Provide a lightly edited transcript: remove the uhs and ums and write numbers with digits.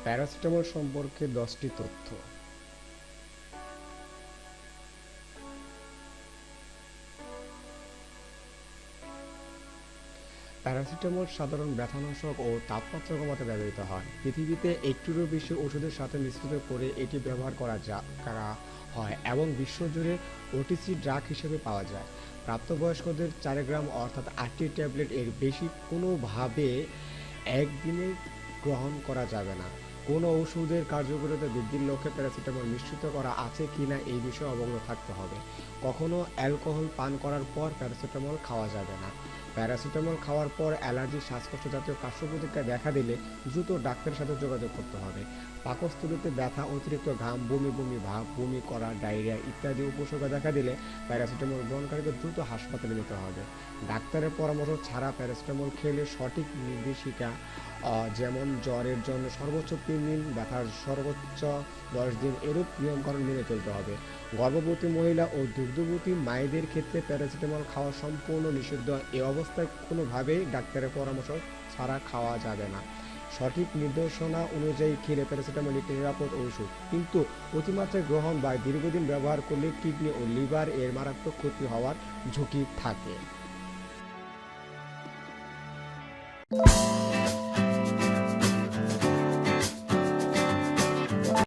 Paracetamol সম্পর্কে 10টি তথ্য। প্যারাসিটামল সাধারণ ব্যথানাশক ও তাপমাত্রা কমাতে ব্যবহৃত হয়। পৃথিবীতে একটিরও বেশি ওষুধের সাথে মিশ্রিত করে এটি ব্যবহার করা হয় এবং বিশ্বজুড়ে ওটিসি ড্রাগ হিসেবে পাওয়া যায়। প্রাপ্তবয়স্কদের 4 গ্রাম অর্থাৎ 8টি ট্যাবলেট এর বেশি কোনোভাবে একদিনে গ্রহণ করা যাবে না। কোনো ওষুধের কার্যকারিতা বৃদ্ধির লক্ষ্যে প্যারাসিটামল মিশ্রিত করা আছে কিনা এই বিষয়ে অবগত থাকতে হবে। কখনো অ্যালকোহল পান করার পর প্যারাসিটামল খাওয়া যাবে না। প্যারাসিটামল খাওয়ার পর অ্যালার্জি, শ্বাসকষ্ট জাতীয় পার্শ্বপ্রতিক্রিয়া দেখা দিলে দ্রুত ডাক্তারের সাথে যোগাযোগ করতে হবে। পাকস্থলীতে ব্যথা, অতিরিক্ত ঘাম, বমি বমি ভাব, বমি করা, ডায়রিয়া ইত্যাদি উপসর্গ দেখা দিলে প্যারাসিটামল গ্রহণকারীকে দ্রুত হাসপাতালে নিতে হবে। ডাক্তারের পরামর্শ ছাড়া প্যারাসিটামল খেলে সঠিক নির্দেশিকা যেমন জ্বরের জন্য সর্বোচ্চ 3 দিন, ব্যথার সর্বোচ্চ 10 দিন এরূপ নিয়মকানুন মেনে চলতে হবে। গর্ভবতী মহিলা ও দুগ্ধবতী মায়েদের ক্ষেত্রে প্যারাসিটামল খাওয়া সম্পূর্ণ নিষিদ্ধ। এ অবস্থায় কোনোভাবেই ডাক্তারের পরামর্শ ছাড়া খাওয়া যাবে না। সঠিক নির্দেশনা অনুযায়ী খেলে প্যারাসিটামল একটি নিরাপদ ওষুধ, কিন্তু অতিমাত্রায় গ্রহণ বা দীর্ঘদিন ব্যবহার করলে কিডনি ও লিভার এর মারাত্মক ক্ষতি হওয়ার ঝুঁকি থাকে।